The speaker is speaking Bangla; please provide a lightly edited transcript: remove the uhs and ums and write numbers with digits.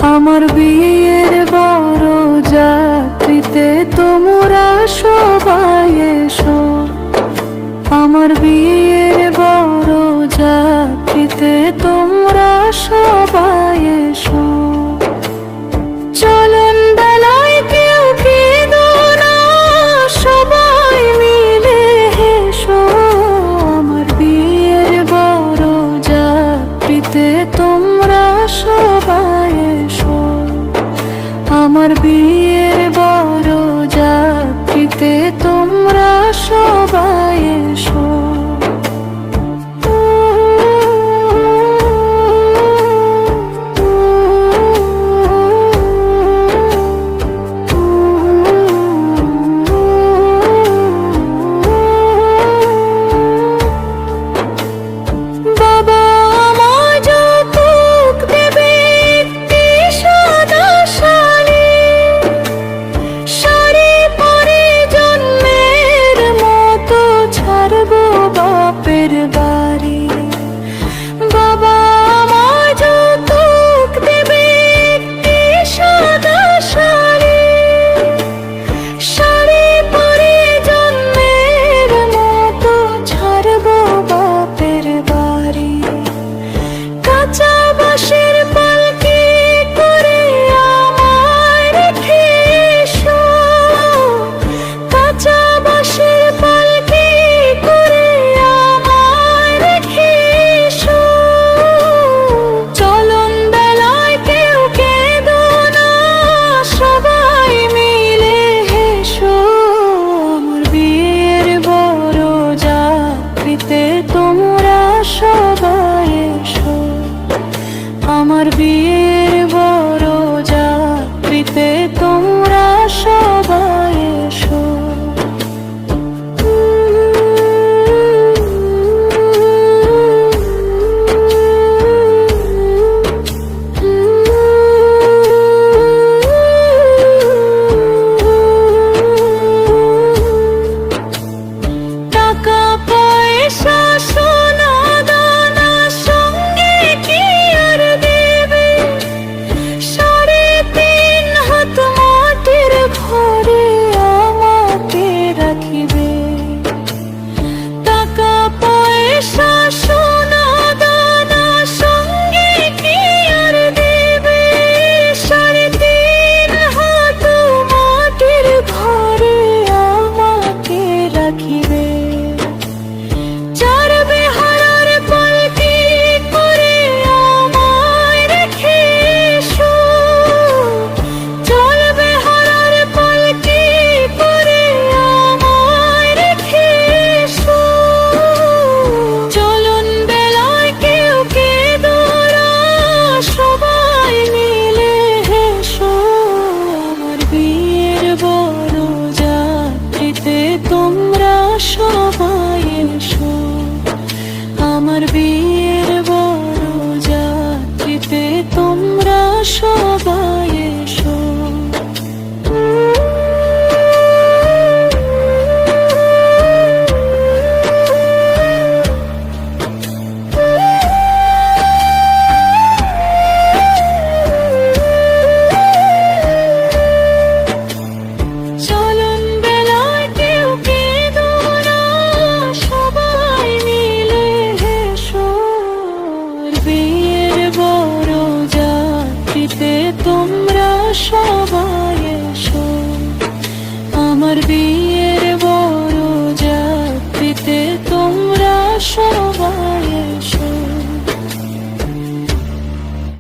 আমার বিয়ের বড় যাত্রীতে তোমরা সবাই এসো। আমার বিয়ের বড় যাত্রীতে তোমরা সবাই এসো। চলুন বেলায় কেউ কেঁদো না, সবাই মিলে হেসো। আমার বিয়ের বড় যাত্রীতে তোমরা সবাই এসো। আমার বিয়ের বড় যাত্রীতে তোমরা সবাই এসো। আমার বিয়ের বড় যাত্রীতে তোমরা সবাই এসো। টাকা পয়সা সোনা দানা সঙ্গে কি আর দেবে, 3.5 হাত মাটির ঘরে আমাকে রাখিবে। টাকা পয়সা সোনা দানা সঙ্গে কি আর দেবে, 3.5 হাত মাটির ঘরে আমাকে রাখিবে। তোমরা সবাই এসো। আমার বিয়ের বড় যাত্রীতে তোমরা সবাই